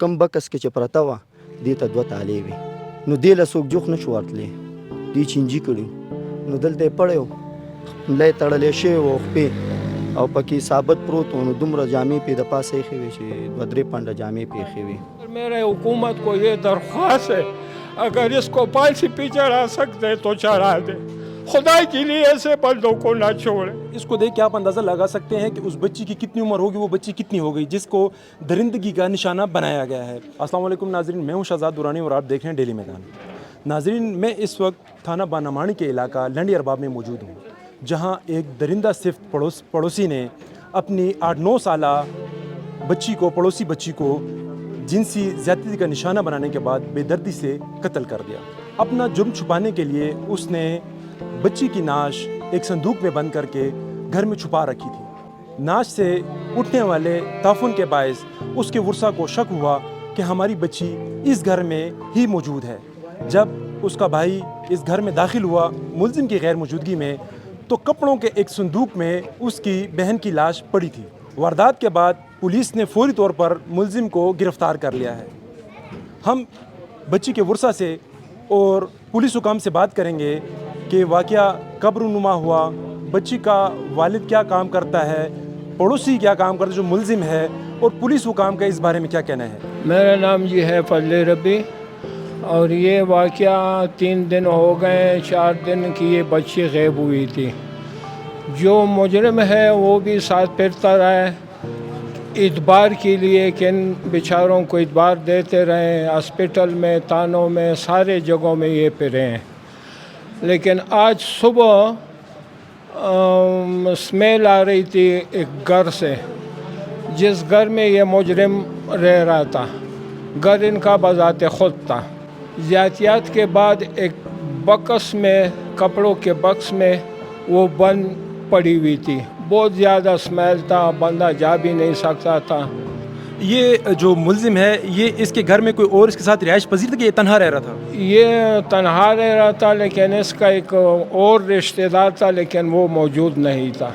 کم books کې چې پرته وه دې ته 2 تالې وې نو دې له څوک جوخ نه شو ورتلی دې چینجي کړي نو دلته یې پړی و ملا یې تړلی شوی و خپې او پکې ثابت پروت و نو دومره جامې پې د پاسه ایښې وې چې 2-3 پنډه جامې پې ایښې وې. میرے حکومت کو یہ درخواست ہے اگر اس کو پالسی پہ چڑھا سکتے تو چڑھا دے, خدا کے لیے ایسے بندوں کو نہ چھوڑے. اس کو دیکھ کے آپ اندازہ لگا سکتے ہیں کہ اس بچی کی کتنی عمر ہوگی, وہ بچی کتنی ہو گئی جس کو درندگی کا نشانہ بنایا گیا ہے. السلام علیکم ناظرین, میں ہوں شہزاد دورانی اور آپ دیکھ رہے ہیں ڈیلی میدان. ناظرین, میں اس وقت تھانہ بانامانی کے علاقہ لنڈی ارباب میں موجود ہوں, جہاں ایک درندہ صفت پڑوسی نے اپنی 8-9 سالہ بچی کو, پڑوسی بچی کو جنسی زیادتی کا نشانہ بنانے کے بعد بے دردی سے قتل کر دیا. اپنا جرم چھپانے کے لیے اس نے بچی کی نعش ایک صندوق میں بند کر کے گھر میں چھپا رکھی تھی. نعش سے اٹھنے والے تعفن کے باعث اس کے ورثہ کو شک ہوا کہ ہماری بچی اس گھر میں ہی موجود ہے. جب اس کا بھائی اس گھر میں داخل ہوا ملزم کی غیر موجودگی میں, تو کپڑوں کے ایک صندوق میں اس کی بہن کی لاش پڑی تھی. واردات کے بعد پولیس نے فوری طور پر ملزم کو گرفتار کر لیا ہے. ہم بچی کے ورثہ سے اور پولیس حکام سے بات کریں گے کہ واقعہ کب رونما ہوا, بچی کا والد کیا کام کرتا ہے, پڑوسی کیا کام کرتا ہے جو ملزم ہے, اور پولیس حکام کا اس بارے میں کیا کہنا ہے. میرا نام جی ہے فضل ربی, اور یہ واقعہ 3 دن ہو گئے, 4 دن کی یہ بچی غائب ہوئی تھی. جو مجرم ہے وہ بھی ساتھ پھرتا رہا ہے اعتبار کے لیے کہ ان بیچاروں کو اعتبار دیتے رہے. ہاسپٹل میں, تانوں میں, سارے جگہوں میں یہ پھرے ہیں. لیکن آج صبح اسمیل آ رہی تھی ایک گھر سے, جس گھر میں یہ مجرم رہ رہا تھا. گھر ان کا بذات خود تھا. زیادتیات کے بعد ایک بکس میں, کپڑوں کے بکس میں وہ بند پڑی ہوئی تھی. بہت زیادہ اسمیل تھا, بندہ جا بھی نہیں سکتا تھا. یہ جو ملزم ہے یہ اس کے گھر میں کوئی اور اس کے ساتھ رہائش پذیر تھا کہ یہ تنہا رہ رہا تھا؟ یہ تنہا رہ رہا تھا, لیکن اس کا ایک اور رشتہ دار تھا لیکن وہ موجود نہیں تھا.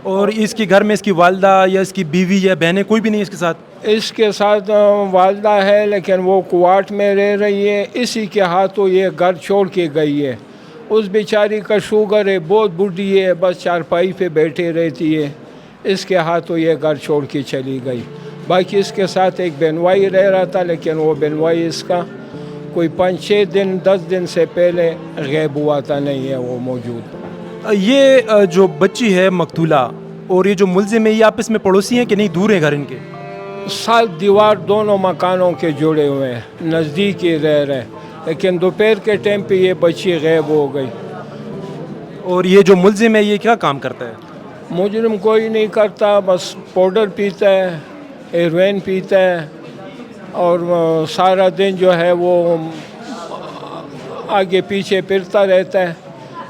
اور اس کے گھر میں اس کی والدہ یا اس کی بیوی یا بہنیں کوئی بھی نہیں اس کے ساتھ؟ اس کے ساتھ والدہ ہے لیکن وہ کوارٹ میں رہ رہی ہے. اسی کے ہاتھوں یہ گھر چھوڑ کے گئی ہے. اس بیچاری کا شوگر ہے, بہت بوڑھی ہے, بس چارپائی پہ بیٹھے رہتی ہے. اس کے ہاتھوں یہ گھر چھوڑ کے چلی گئی. باقی اس کے ساتھ ایک بہنوائی رہ رہا تھا, لیکن وہ بہنوائی اس کا کوئی 5-6 دن 10 دن سے پہلے غائب ہوا تھا, نہیں ہے وہ موجود. یہ جو بچی ہے مقتولہ اور یہ جو ملزم ہے یہ آپس میں پڑوسی ہیں کہ نہیں دور ہیں گھر ان کے؟ ساتھ دیوار دونوں مکانوں کے جڑے ہوئے ہیں, نزدیک ہی رہ رہے ہیں, لیکن دوپہر کے ٹائم پہ یہ بچی غائب ہو گئی. اور یہ جو ملزم ہے یہ کیا کام کرتا ہے؟ مجرم کوئی نہیں کرتا, بس پاؤڈر پیتا ہے, ہیروئن پیتا ہے, اور سارا دن جو ہے وہ آگے پیچھے پھرتا رہتا ہے.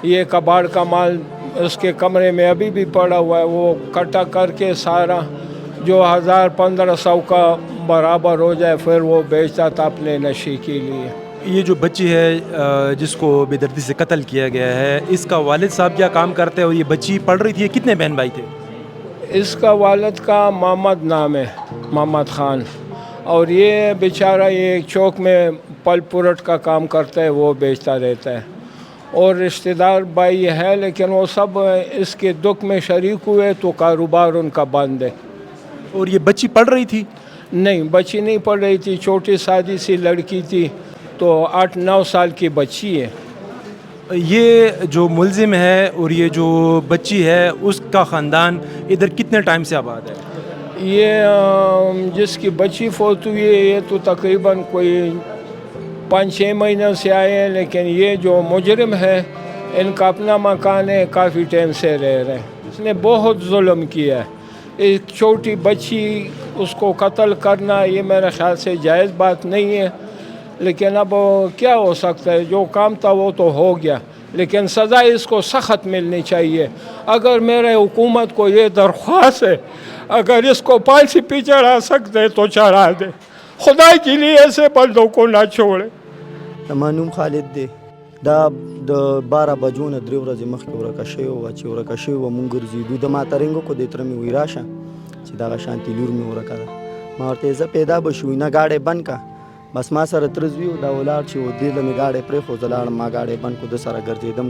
یہ کباڑ کا مال اس کے کمرے میں ابھی بھی پڑا ہوا ہے, وہ کٹا کر کے سارا جو 1000-1500 کا برابر ہو جائے پھر وہ بیچتا تھا اپنے نشے کے لیے. یہ جو بچی ہے جس کو بے دردی سے قتل کیا گیا ہے, اس کا والد صاحب کیا کام کرتے ہیں اور یہ بچی پڑھ رہی تھی؟ کتنے بہن بھائی تھے؟ اس کا والد کا محمد نام ہے, محمد خان, اور یہ بیچارہ یہ ایک چوک میں پل پورٹ کا کام کرتا ہے, وہ بیچتا رہتا ہے. اور رشتہ دار بھائی ہے لیکن وہ سب اس کے دکھ میں شریک ہوئے تو کاروبار ان کا بند ہے. اور یہ بچی پڑھ رہی تھی؟ نہیں, بچی نہیں پڑھ رہی تھی, چھوٹی سادی سی لڑکی تھی, تو 8-9 سال کی بچی ہے. یہ جو ملزم ہے اور یہ جو بچی ہے اس کا خاندان ادھر کتنے ٹائم سے آباد ہے؟ یہ جس کی بچی فوت ہوئی ہے یہ تو تقریباً کوئی 5-6 مہینوں سے آئے ہیں, لیکن یہ جو مجرم ہے ان کا اپنا مکان ہے, کافی ٹائم سے رہ رہے ہیں. اس نے بہت ظلم کیا ہے. ایک چھوٹی بچی اس کو قتل کرنا یہ میرے خیال سے جائز بات نہیں ہے, لیکن اب کیا ہو سکتا ہے, جو کام تھا وہ تو ہو گیا, لیکن سزا اس کو سخت ملنی چاہیے. اگر میرے حکومت کو یہ درخواست ہے اگر اس کو پالسی پہ چڑھا سکتے تو چڑھا دے, خدا کے لیے ایسے بندوں کو نہ چھوڑے. زما نوم خالد دی. دا د 12 بجو نه 3 ورځې مخکې ورکه شوې وه. چې ورکه شوې وه مونږ ګرځېدو, د ما ترنګ وکړو, دې تره مې وایي راشه چې دغه شانتې لور مې ورکه ده. ما ورته زه پیدا به شو نه گاډی بند کا بس ما سره ترز وي دا ولاړ چې و دې له مې گاډی پرېښود زه لاړم ما گاډی بند کړو د سره ګرځېدم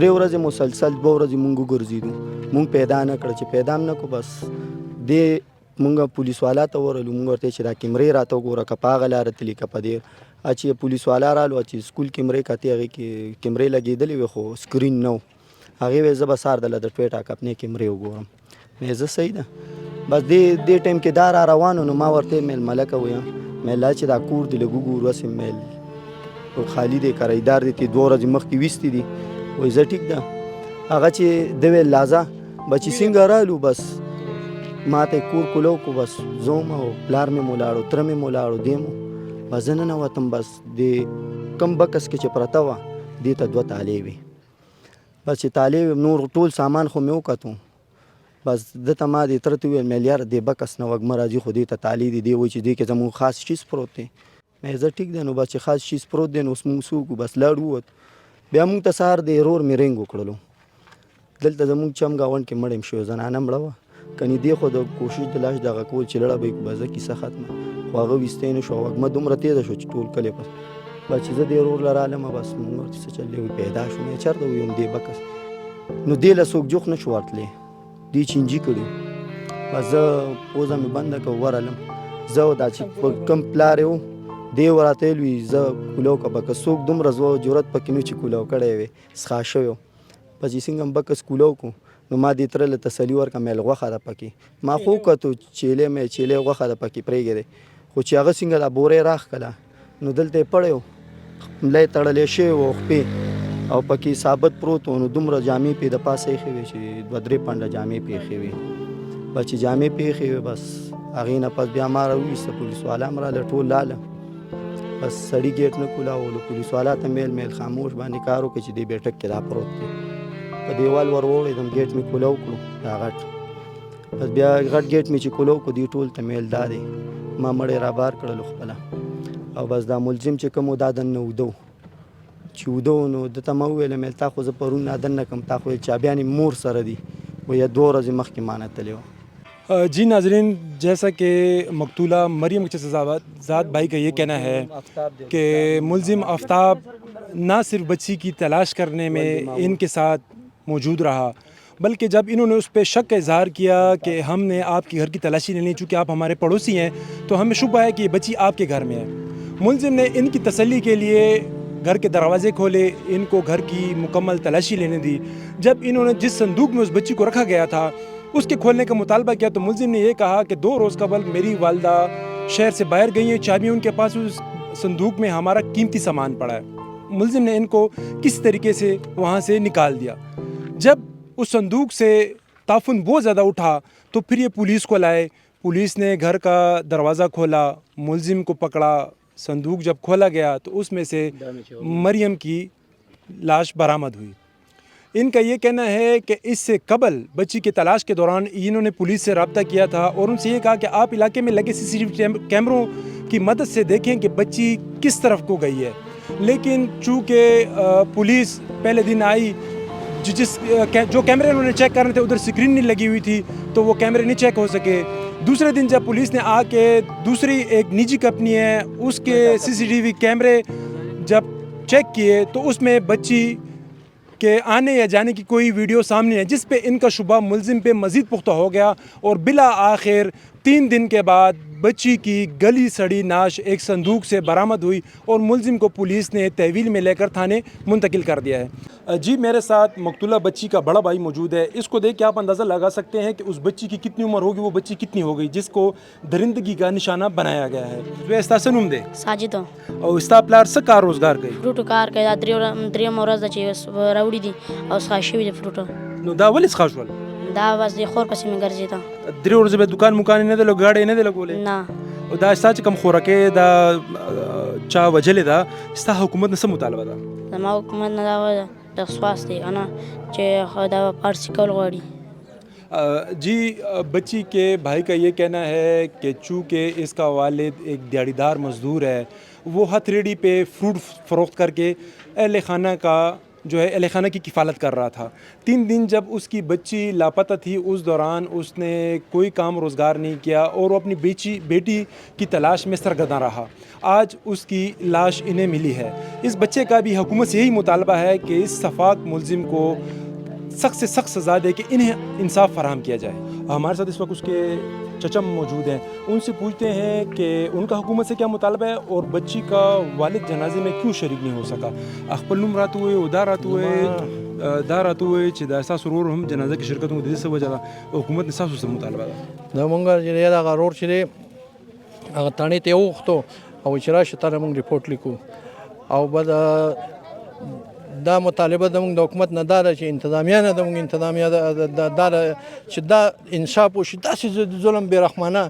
3 ورځې مسلسل 2 ورځې مونږ وګرځېدو مونږ پیدا نه کړه چې پیدا هم نه کړو بس دې مونږ پولیس والا ته ورغلو مونږ ورته چې دا کیمرې راته وګوره که په هغه لاره تلي که په دې چې پولیس والا رالو چې سکول کیمرې کتې هغې کې کیمرې لګېدلې وې خو سکرین نه و هغې وې زه به سهار دله د ټویټا کپنې کیمرې وګورم مې زه صحیح ده بس دې ټایم کې دا را روانو نو ما ورته میل ملکه ویم میل لا چې دا کور دې لږ وګورو هسې میل خالي دی کرایدار دی تی 2 ورځې مخکې ویستې دي وایي زه ټیک ده هغه چې ده ویل لازه بچې څنګه رالو بس ما ته کور کولو کو بس زوم او پلار مې مولاړو تره مې مولاړو دی مو بس زه ننوتم بس د کم بکس کې چې پرته وه دې ته 2 تالې وې بس چې تالې نور ټول سامان خو مې وکتو بس ده ته ما دې تره ته وویل مې یاره دې بکس نه وږمه راځي خو دې ته تالې دي دی وایي چې دې کې زموږ خاص چیز پروت دی مې زه ټیک دی نو بس چې خاص چیز پروت دی نو اوس مونږ څه وکړو بس لاړ ووت بیا مونږ ته سهار د رور مې رنګ وکړلو دلته زموږ چم ګاونډ کې مړ یم شوی زنانه مړه وه کنی دی خو د کوشش د لاش دغه کول چې لړه به یې بس کیسه ختمه خو هغه ویستی نه شو وږمه دومره تېزه شو چې ټول کلی بس بس چې زه دې رور له رالمه بس مونږ ورته څه چل دی پیدا شو مې چېرته ویم دې بکس نو دې له څوک جوخ نه شو ورتلی دې چینجي کړي بس زه پوزه مې بنده کړه ورغلم زه دا چې په کم پلار یې و دې ورته ویل وي زه کولو که به که څوک دومره زه جرأت پکې نه چې کولو کړی وی څښا شوی و بس چې څنګه هم بکس کولو کړو نو ما دې تره له تسلي ورکړه مې غوښه ده پکې ما خو وکتو چیلې مې چیلې غوښه ده پکې پرېږدې خو چې هغه څنګه دا بورې راښکله نو دلته یې پړی و ملا یې تړلی شوی و خپې او پکې ثابت پروت و نو دومره جامې پې د پاسه ایښې وې چې 2-3 پنډه جامې پې ایښې وې بس چې جامې پې ایښې وې بس هغې نه پس بیا ما راوویسته پولیس والا هم راله ټول لاله بس سړي ګیټ نه کولاولو پولیس والا ته میل خاموش باندې کار وکړي چې دې بیټک کې دا پروت دی په دیوال ور وړېدم ګیټ مې کولو کړو دا غټ بس بیا غټ ګیټ مې چې کولو کړو دې ټول ته میل دا دی ما مړی رابار کړلو خپله او بس دا ملزم چې کوم و دا دننه اوده چې اوده و نو ده ته ما وویله میل تا خو زه پرون نادنه کړم تا خو چابیانې مور سره دي وایي 2 ورځې مخکې ما نه تللی وه جی ناظرین جیسا کہ مقتولہ مریم شہزاد بھائی کا یہ کہنا ہے کہ ملزم آفتاب نہ صرف بچی کی تلاش کرنے میں ان کے ساتھ موجود رہا بلکہ جب انہوں نے اس پہ شک کا اظہار کیا کہ ہم نے آپ کی گھر کی تلاشی لینی چونکہ آپ ہمارے پڑوسی ہیں تو ہمیں شبہ ہے کہ یہ بچی آپ کے گھر میں ہے ملزم نے ان کی تسلی کے لیے گھر کے دروازے کھولے ان کو گھر کی مکمل تلاشی لینے دی جب انہوں نے جس صندوق میں اس بچی کو رکھا گیا تھا اس کے کھولنے کا مطالبہ کیا تو ملزم نے یہ کہا کہ 2 روز قبل میری والدہ شہر سے باہر گئی ہیں چابیاں ان کے پاس اس صندوق میں ہمارا قیمتی سامان پڑا ہے ملزم نے ان کو کس طریقے سے وہاں سے نکال دیا جب اس صندوق سے تعفن بہت زیادہ اٹھا تو پھر یہ پولیس کو لائے پولیس نے گھر کا دروازہ کھولا ملزم کو پکڑا صندوق جب کھولا گیا تو اس میں سے مریم کی لاش برآمد ہوئی ان کا یہ کہنا ہے کہ اس سے قبل بچی کی تلاش کے دوران انہوں نے پولیس سے رابطہ کیا تھا اور ان سے یہ کہا کہ آپ علاقے میں لگے CCTV کیمروں کی مدد سے دیکھیں کہ بچی کس طرف کو گئی ہے لیکن چونکہ پولیس پہلے دن آئی جو کیمرے انہوں نے چیک کرنے تھے ادھر سکرین نہیں لگی ہوئی تھی تو وہ کیمرے نہیں چیک ہو سکے دوسرے دن جب پولیس نے آ کے دوسری ایک نجی کمپنی ہے اس کے CCTV کیمرے جب چیک کیے تو اس میں بچی کہ آنے یا جانے کی کوئی ویڈیو سامنے ہے جس پہ ان کا شبہ ملزم پہ مزید پختہ ہو گیا اور بلا آخر 3 دن کے بعد بچی کی گلی سڑی ناش ایک صندوق سے برآمد ہوئی اور ملزم کو پولیس نے تحویل میں لے کر تھانے منتقل کر دیا ہے جی میرے ساتھ مقتولہ بچی کا بڑا بھائی موجود ہے اس کو دیکھ کے آپ اندازہ لگا سکتے ہیں کہ اس بچی کی کتنی عمر ہوگی وہ بچی کتنی ہو گئی جس کو درندگی کا نشانہ بنایا گیا ہے ویستا سنوم دے ساجد او استا پلار څه کار روزګار کوي فروټو کار کوي دا دریم ورځ ده چې راوړي دي او څښا شوي دي فروټو نو دا ولې څښا شول دا بس د خور پسې مې ګرځېده 3 ورځې به دکان مکان نه دی لګاړې نه دی لګولې نه او دا ستا چې کوم خوراکې دا چا وجلې ده ستا حکومت نه څه مطالبه ده زما حکومت نه دا د سواس دی که نه چې دا پارسي کول غواړي جی بچی کے بھائی کا یہ کہنا ہے کہ چونکہ اس کا والد ایک دیہڑی دار مزدور ہے وہ ہتھ ریڑھی پہ فروٹ فروخت کر کے اہل خانہ کا جو ہے اہل خانہ کی کفالت کر رہا تھا. 3 دن جب اس کی بچی لاپتہ تھی اس دوران اس نے کوئی کام روزگار نہیں کیا اور وہ اپنی بیٹی کی تلاش میں سرگرداں رہا. آج اس کی لاش انہیں ملی ہے. اس بچے کا بھی حکومت سے یہی مطالبہ ہے کہ اس شفاق ملزم کو سخت سے سخت سزا دے کہ انہیں انصاف فراہم کیا جائے. ہمارے ساتھ اس وقت اس کے چچم موجود ہیں. ان سے پوچھتے ہیں کہ ان کا حکومت سے کیا مطالبہ ہے اور بچی کا والد جنازے میں کیوں شریک نہیں ہو سکا. اخپلنم رات ہوئے ادار رات ہوئے دار رات ہوئے چدا سرور ہم جنازہ کی شرکت میں سے وجہ حکومت نے ساسو سے مطالبہ دا مونږ چې دا غرور چې دی هغه تاڼې ته وغوښتو او چې راشي تا نه موږ رپورټ لیکو او بعد دا مطالبه زموږ د حکومت نه دا ده چې انتظامیه نه زموږ انتظامیه دا ده چې دا انصاف وشي. داسې ظلم بېرحمانه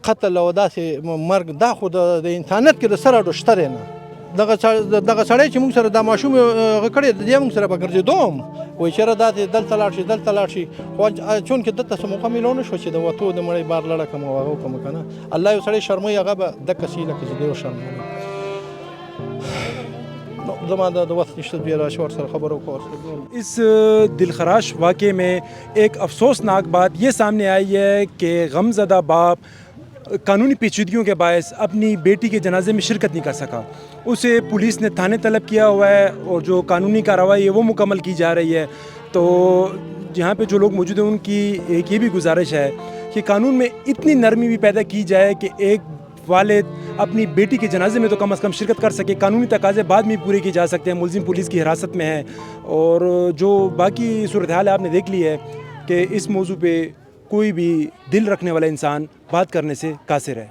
قتل او داسې مرګ دا خو د انسانیت کې د سره ډو شته دی نه. دغه سړی چې موږ سره دا ماشوم هغه کړی د دې موږ سره به ګرځېدو هم وایي چېرې داسې دلته لاړ شي دلته لاړ شي خو چونکې دلته څه موقع میلو نه شوه چې د وتو د مړی بار لړه کړم او هغه وکړم که نه. الله یو سړی شرموي هغه به دقه سي لکه چې دی وشرموي. زما د وخت نشته بیا راشي ورسره خبرې وکړو. اس دلخراش واقعے میں ایک افسوسناک بات یہ سامنے آئی ہے کہ غمزدہ باپ قانونی پیچیدگیوں کے باعث اپنی بیٹی کے جنازے میں شرکت نہیں کر سکا. اسے پولیس نے تھانے طلب کیا ہوا ہے اور جو قانونی کارروائی ہے وہ مکمل کی جا رہی ہے. تو یہاں پہ جو لوگ موجود ہیں ان کی ایک یہ بھی گزارش ہے کہ قانون میں اتنی نرمی بھی پیدا کی جائے کہ ایک والد اپنی بیٹی کے جنازے میں تو کم از کم شرکت کر سکے. قانونی تقاضے بعد میں پورے کیے جا سکتے ہیں. ملزم پولیس کی حراست میں ہے اور جو باقی صورتحال آپ نے دیکھ لی ہے کہ اس موضوع پہ کوئی بھی دل رکھنے والا انسان بات کرنے سے قاصر ہے.